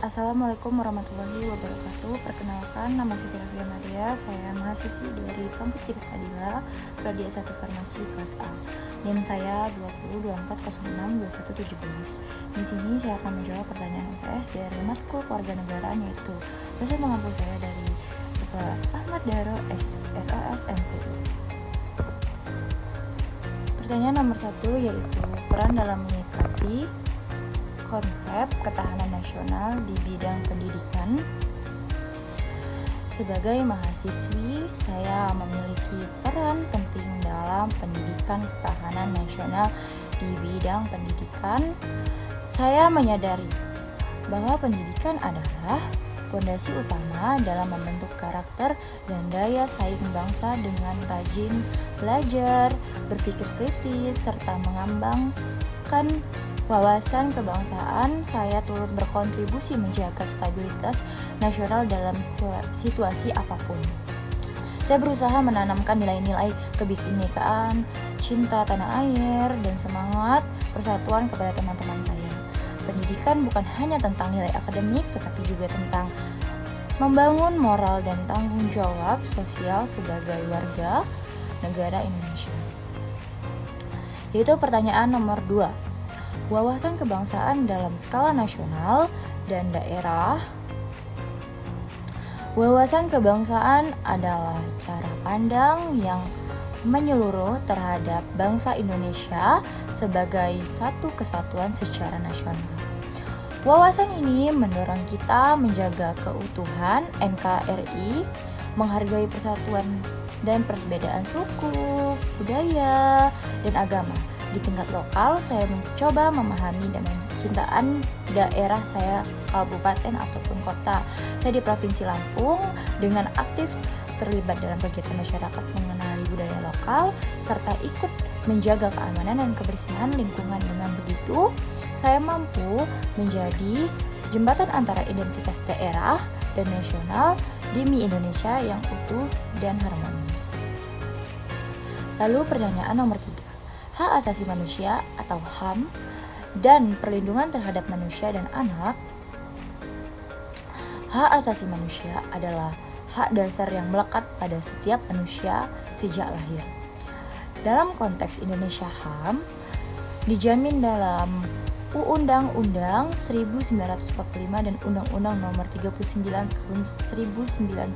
Assalamualaikum warahmatullahi wabarakatuh. Perkenalkan, nama saya Tirafia Nadia. Saya mahasiswi dari Kampus Tiris Adila, Prodi S1 Farmasi kelas A. NIM saya 2024062117. Di sini saya akan menjawab pertanyaan UTS dari matkul kewarganegaraan, yaitu dosen pengampu saya dari Bapak Ahmad Daro SOS MPI. Pertanyaan nomor 1 yaitu peran dalam menyikapi konsep ketahanan nasional di bidang pendidikan. Sebagai mahasiswi, saya memiliki peran penting dalam pendidikan ketahanan nasional di bidang pendidikan. Saya menyadari bahwa pendidikan adalah fondasi utama dalam membentuk karakter dan daya saing bangsa dengan rajin belajar, berpikir kritis, serta mengembangkan wawasan kebangsaan. Saya turut berkontribusi menjaga stabilitas nasional dalam situasi apapun. Saya berusaha menanamkan nilai-nilai kebinekaan, cinta tanah air, dan semangat persatuan kepada teman-teman saya. Pendidikan bukan hanya tentang nilai akademik, tetapi juga tentang membangun moral dan tanggung jawab sosial sebagai warga negara Indonesia. Yaitu pertanyaan nomor 2. Wawasan kebangsaan dalam skala nasional dan daerah. Wawasan kebangsaan adalah cara pandang yang menyeluruh terhadap bangsa Indonesia sebagai satu kesatuan secara nasional. Wawasan ini mendorong kita menjaga keutuhan NKRI, menghargai persatuan dan perbedaan suku, budaya, dan agama. Di tingkat lokal, saya mencoba memahami dan mencintaan daerah saya, kabupaten ataupun kota. Saya di Provinsi Lampung dengan aktif terlibat dalam kegiatan masyarakat mengenali budaya lokal, serta ikut menjaga keamanan dan kebersihan lingkungan. Dengan begitu, saya mampu menjadi jembatan antara identitas daerah dan nasional demi Indonesia yang utuh dan harmonis. Lalu pertanyaan nomor 3. Hak asasi manusia atau HAM dan perlindungan terhadap manusia dan anak. Hak asasi manusia adalah hak dasar yang melekat pada setiap manusia sejak lahir. Dalam konteks Indonesia, HAM dijamin dalam Undang-Undang 1945 dan Undang-Undang Nomor 39 Tahun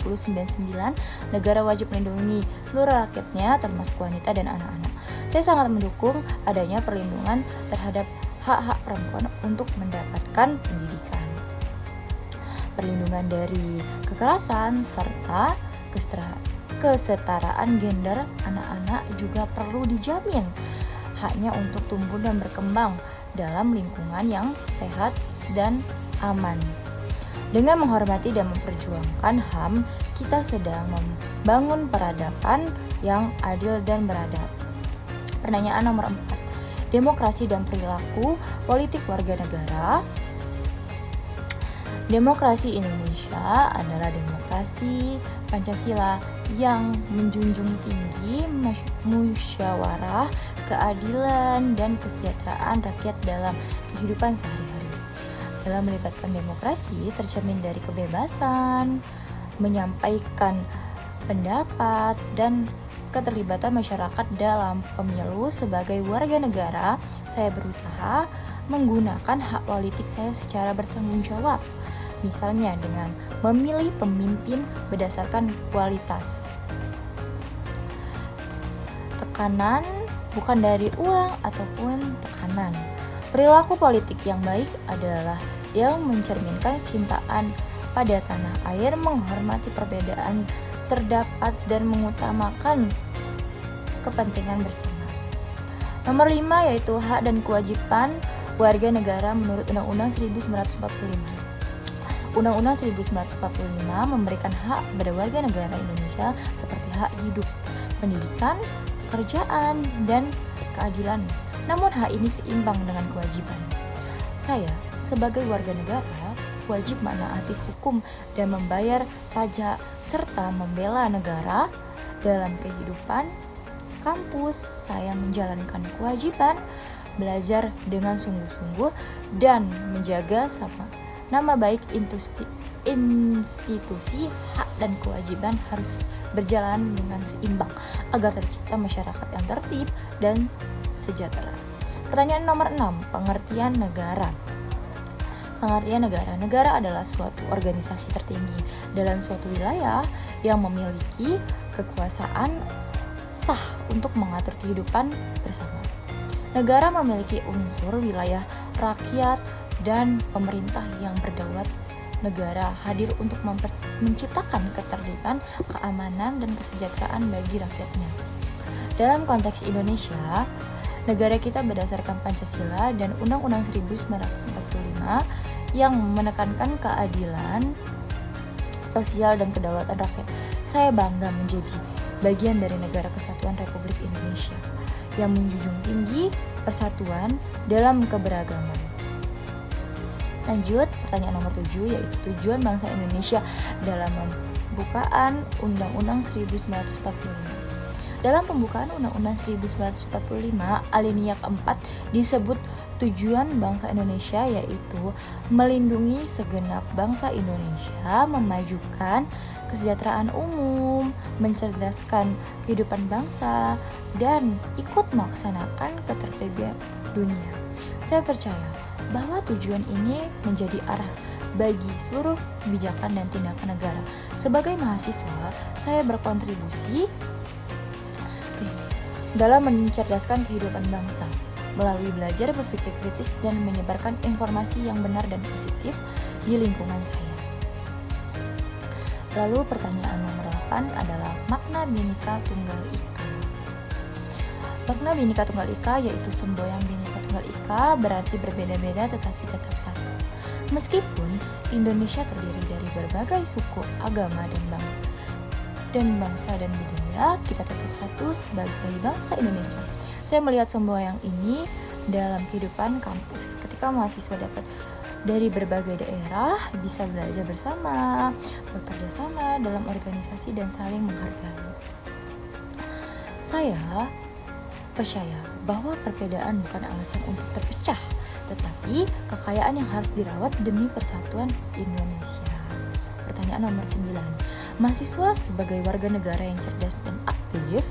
1999. Negara wajib melindungi seluruh rakyatnya, termasuk wanita dan anak-anak. Saya sangat mendukung adanya perlindungan terhadap hak-hak perempuan untuk mendapatkan pendidikan, perlindungan dari kekerasan, serta kesetaraan gender. Anak-anak juga perlu dijamin haknya untuk tumbuh dan berkembang dalam lingkungan yang sehat dan aman. Dengan menghormati dan memperjuangkan HAM, kita sedang membangun peradaban yang adil dan beradab. Pertanyaan nomor 4. Demokrasi dan perilaku politik warga negara. Demokrasi Indonesia adalah demokrasi Pancasila yang menjunjung tinggi musyawarah, keadilan, dan kesejahteraan rakyat dalam kehidupan sehari-hari. Dalam melibatkan demokrasi tercermin dari kebebasan menyampaikan pendapat dan keterlibatan masyarakat dalam pemilu. Sebagai warga negara, saya berusaha menggunakan hak politik saya secara bertanggung jawab. Misalnya dengan memilih pemimpin berdasarkan kualitas. Tekanan bukan dari uang ataupun tekanan. Perilaku politik yang baik adalah yang mencerminkan cintaan pada tanah air, menghormati perbedaan terdapat, dan mengutamakan kepentingan bersama. Nomor 5 yaitu hak dan kewajiban warga negara menurut Undang-Undang 1945. Undang-Undang 1945 memberikan hak kepada warga negara Indonesia seperti hak hidup, pendidikan, pekerjaan, dan keadilan. Namun hak ini seimbang dengan kewajiban. Saya sebagai warga negara wajib menaati hukum dan membayar pajak serta membela negara. Dalam kehidupan kampus, saya menjalankan kewajiban belajar dengan sungguh-sungguh dan nama baik institusi, hak dan kewajiban harus berjalan dengan seimbang agar tercipta masyarakat yang tertib dan sejahtera. Pertanyaan nomor 6, pengertian negara. Pengertian negara. Negara adalah suatu organisasi tertinggi dalam suatu wilayah yang memiliki kekuasaan sah untuk mengatur kehidupan bersama. Negara memiliki unsur wilayah, rakyat, dan pemerintah yang berdaulat. Negara hadir untuk menciptakan ketertiban, keamanan, dan kesejahteraan bagi rakyatnya. Dalam konteks Indonesia, negara kita berdasarkan Pancasila dan Undang-Undang 1945 yang menekankan keadilan sosial dan kedaulatan rakyat. Saya bangga menjadi bagian dari Negara Kesatuan Republik Indonesia yang menjunjung tinggi persatuan dalam keberagaman. Lanjut, pertanyaan nomor 7, yaitu tujuan bangsa Indonesia dalam pembukaan Undang-Undang 1945. Dalam pembukaan Undang-Undang 1945, alinea keempat disebut tujuan bangsa Indonesia, yaitu melindungi segenap bangsa Indonesia, memajukan kesejahteraan umum, mencerdaskan kehidupan bangsa, dan ikut melaksanakan ketertiban dunia. Saya percaya bahwa tujuan ini menjadi arah bagi seluruh kebijakan dan tindakan negara. Sebagai mahasiswa, saya berkontribusi dalam mencerdaskan kehidupan bangsa melalui belajar berpikir kritis dan menyebarkan informasi yang benar dan positif di lingkungan saya. Lalu pertanyaan nomor 8 adalah makna Bhinneka Tunggal Ika. Makna Bhinneka Tunggal Ika yaitu semboyan Bhinneka Tunggal Ika berarti berbeda-beda tetapi tetap satu. Meskipun Indonesia terdiri dari berbagai suku, agama, dan bangsa dan budaya, kita tetap satu sebagai bangsa Indonesia. Saya melihat semboyan ini dalam kehidupan kampus. Ketika mahasiswa dapat dari berbagai daerah bisa belajar bersama, bekerja sama dalam organisasi dan saling menghargai. Saya percaya bahwa perbedaan bukan alasan untuk terpecah, tetapi kekayaan yang harus dirawat demi persatuan Indonesia. Pertanyaan nomor 9. Mahasiswa sebagai warga negara yang cerdas dan aktif,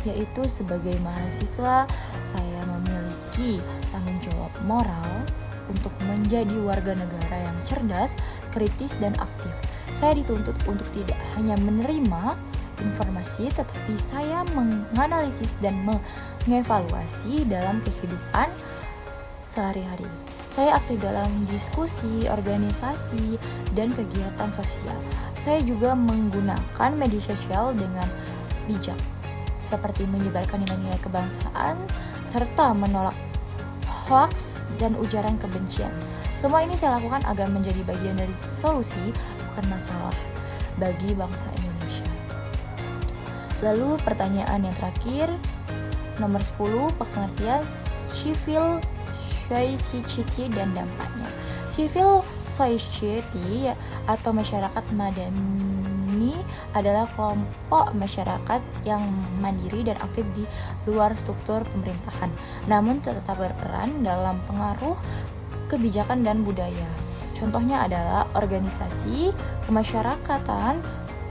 yaitu sebagai mahasiswa saya memiliki tanggung jawab moral untuk menjadi warga negara yang cerdas, kritis, dan aktif. Saya dituntut untuk tidak hanya menerima informasi, tetapi saya menganalisis dan mengevaluasi dalam kehidupan sehari-hari. Saya aktif dalam diskusi, organisasi, dan kegiatan sosial. Saya juga menggunakan media sosial dengan bijak, seperti menyebarkan nilai-nilai kebangsaan, serta menolak hoaks dan ujaran kebencian. Semua ini saya lakukan agar menjadi bagian dari solusi, bukan masalah bagi bangsa Indonesia. Lalu pertanyaan yang terakhir, nomor 10, pengertian civil society dan dampaknya. Civil society atau masyarakat madani adalah kelompok masyarakat yang mandiri dan aktif di luar struktur pemerintahan, namun tetap berperan dalam pengaruh kebijakan dan budaya. Contohnya adalah organisasi kemasyarakatan,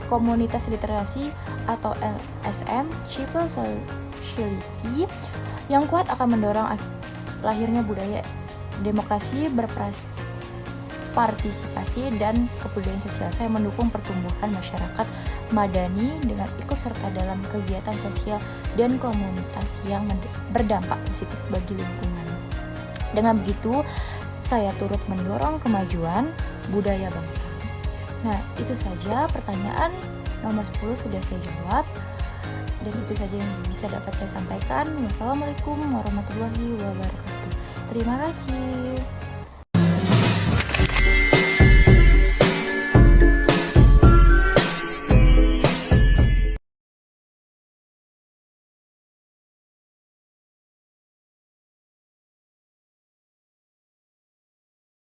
komunitas literasi atau LSM, civil society yang kuat akan mendorong lahirnya budaya demokrasi, partisipasi dan kebudayaan sosial. Saya mendukung pertumbuhan masyarakat madani dengan ikut serta dalam kegiatan sosial dan komunitas yang berdampak positif bagi lingkungan. Dengan begitu, saya turut mendorong kemajuan budaya bangsa. Nah, itu saja pertanyaan nomor 10 sudah saya jawab. Dan itu saja yang bisa dapat saya sampaikan. Wassalamualaikum warahmatullahi wabarakatuh. Terima kasih.